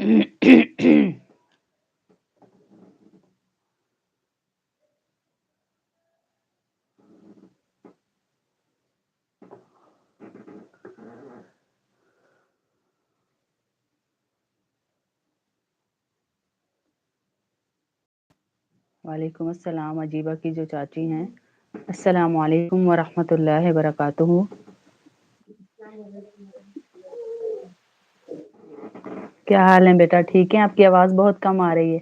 वालेकुम अस्सलाम अजीबा की जो चाची हैं। अस्सलाम वालेकुम वरहमतुल्लाहि वबरकातुहू। क्या हाल है बेटा, ठीक है? आपकी आवाज़ बहुत कम आ रही है।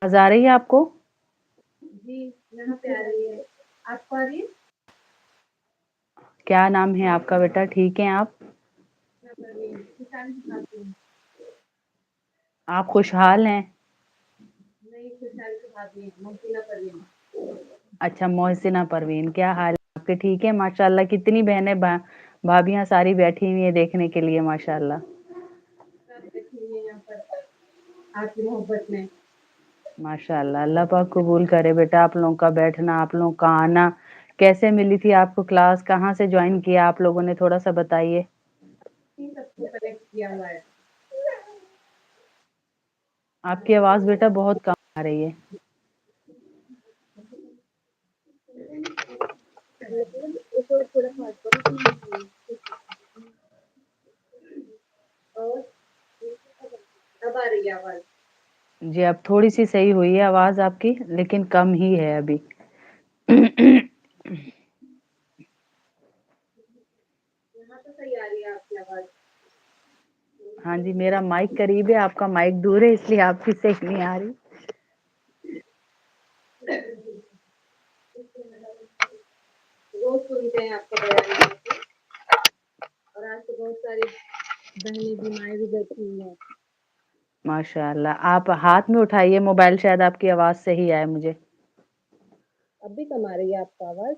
आवाज़ आ रही है आपको? जी, यहाँ पे आ रही है। आपको आ रही है? क्या नाम है आपका बेटा, ठीक हैं आप? मैं परवीन, खुशहाल की भाभी हूँ। आप खुशहाल हैं? नहीं, खुशहाल की भाभी हूँ, मोहसिना परवीन। अच्छा, मोहसिना परवीन, क्या हाल है आपके? ठीक है माशाल्लाह। कितनी बहनें भाभियाँ सारी बैठी हुई हैं देखने के लिए माशाल्लाह। सब बैठी हुई है यहाँ पर आपकी मोहब्बत में। माशाल्लाह, अल्लाह पाक कबूल करे बेटा आप लोगों का बैठना, आप लोगों का आना। कैसे मिली थी आपको क्लास, कहाँ से ज्वाइन किया आप लोगों ने, थोड़ा सा बताइए। सबको कनेक्ट किया हुआ है। आपकी आवाज़ बेटा बहुत कम आ रही है। और अब आ रही है आवाज़? जी, अब थोड़ी सी सही हुई है आवाज़ आपकी, लेकिन कम ही है अभी। यहाँ तो सही आ रही है आपकी आवाज़। हाँ जी, मेरा माइक करीब है, आपका माइक दूर है, इसलिए आपकी सही नहीं आ रही। रोज सुनते हैं आपका बयान यहाँ पे। और आज तो बहुत सारी बहनें भी माएँ भी बैठी हुई हैं। माशाल्लाह, आप हाथ में उठाइए मोबाइल, शायद आपकी आवाज़ सही आए मुझे। अब भी कम आ रही है आपका आवाज़?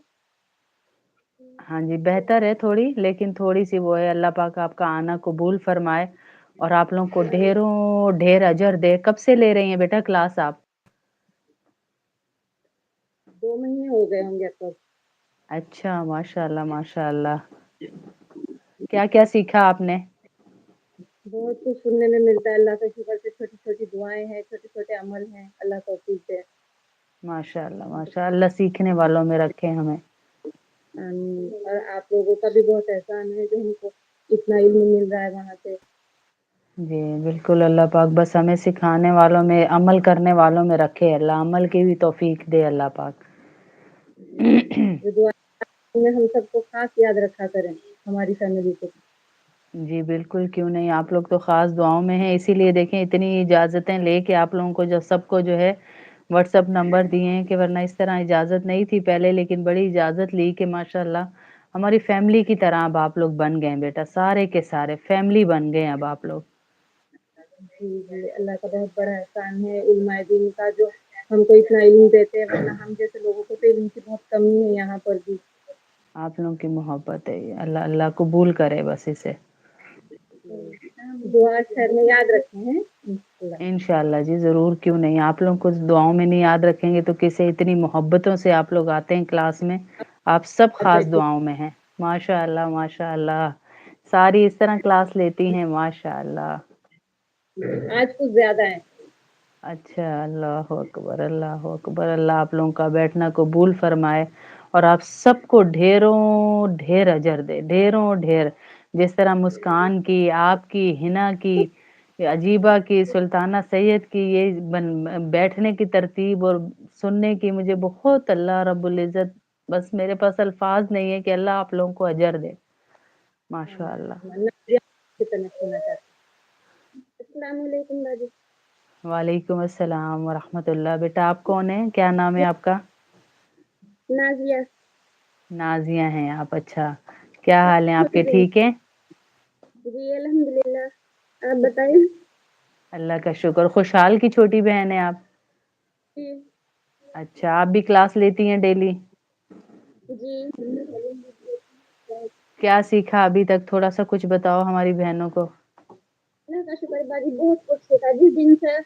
हाँ जी, बेहतर है थोड़ी, लेकिन थोड़ी-सी वो है। अल्लाह पाक आपका आना कबूल फरमाए और आप लोगों को ढेरों ढेर अजर दे। कब से ले रही हैं बेटा क्लास आप? 2 महीने हो गए होंगे अब तक। अच्छा, माशाल्लाह, माशाल्लाह। क्या-क्या सीखा आपने? बहुत कुछ सुनने में मिलता है। अल्लाह का शुक्र से छोटी-छोटी दुआएँ हैं, छोटे-छोटे अमल हैं। अल्लाह तौफीक दे। माशाल्लाह, माशाल्लाह, सीखने वालों में रखे हमें। और आप लोगों का भी बहुत एहसान है जो हमको इतना इल्म मिल रहा है वहाँ से। जी, बिल्कुल अल्लाह पाक बस हमें सिखाने वालों में, अमल करने वालों में रखे अल्लाह, अमल की भी तौफीक दे अल्लाह पाक। ये दुआ में हम सबको खास याद रखा करें, हमारी फैमिली को। जी, बिल्कुल, क्यों नहीं, आप लोग तो ख़ास दुआओं में हैं, इसीलिए देखें इतनी इजाज़तें लेके आप लोगों को जो सबको जो है व्हाट्सएप नंबर दिए हैं, कि वरना इस तरह इजाज़त नहीं थी पहले, लेकिन बड़ी इजाज़त ली कि माशाल्लाह हमारी फैमिली की तरह अब आप लोग बन गए हैं बेटा, सारे के सारे फैमिली बन गए हैं अब आप लोग। जी, जी, अल्लाह का बहुत बड़ा एहसान है उलमाए दीन का जो हमको इतना इल्म देते हैं, वरना हम जैसे लोगों को तो इल्म की बहुत कमी है यहाँ पर भी। आप लोगों की मोहब्बत है ये, अल्लाह अल्लाह कबूल करे बस इसे। दुआ खैर में याद रखे हैं इंशाल्लाह। इंशाल्लाह जी, ज़रूर, क्यों नहीं। आप लोग कुछ दुआओं में नहीं याद रखेंगे तो किसे, इतनी मोहब्बतों से आप लोग आते हैं क्लास में, आप सब ख़ास दुआओं में हैं। माशाअल्लाह, माशाअल्लाह, सारी इस तरह क्लास लेती हैं माशाअल्लाह। आज कुछ ज़्यादा है। अच्छा, अल्लाहु अकबर, अल्लाहु अकबर। अल्लाह आप लोगों का बैठना कबूल फरमाए और आप सबको ढेरों ढेर अजर दे, ढेरों ढेर। जिस तरह मुस्कान की, आपकी, हिना की, अजीबा की, सुल्ताना सैयद की ये बैठने की तरतीब और सुनने की मुझे बहुत, अल्लाह रब्बुल इज़्ज़त, बस मेरे पास अल्फाज़ नहीं है कि अल्लाह आप लोगों को अजर दे। माशाअल्लाह। कितना सुना चाहते हैं। अस्सलाम वालेकुम दादी। वालेकुम अस्सलाम व रहमतुल्लाह। बेटा आप कौन हैं? क्या नाम है आपका? नाज़िया। नाज़िया हैं आप, अच्छा। क्या हाल है छोटी आपके, बहन। ठीक हैं? जी अल्हम्दुलिल्लाह। आप बताइए? अल्लाह का शुक्र। खुशहाल की छोटी बहन हैं आप? जी। अच्छा, आप भी क्लास लेती हैं डेली? जी। क्या सीखा अभी तक, थोड़ा-सा कुछ बताओ हमारी बहनों को? अल्लाह का शुक्र दादी बहुत कुछ सीखा जिस दिन से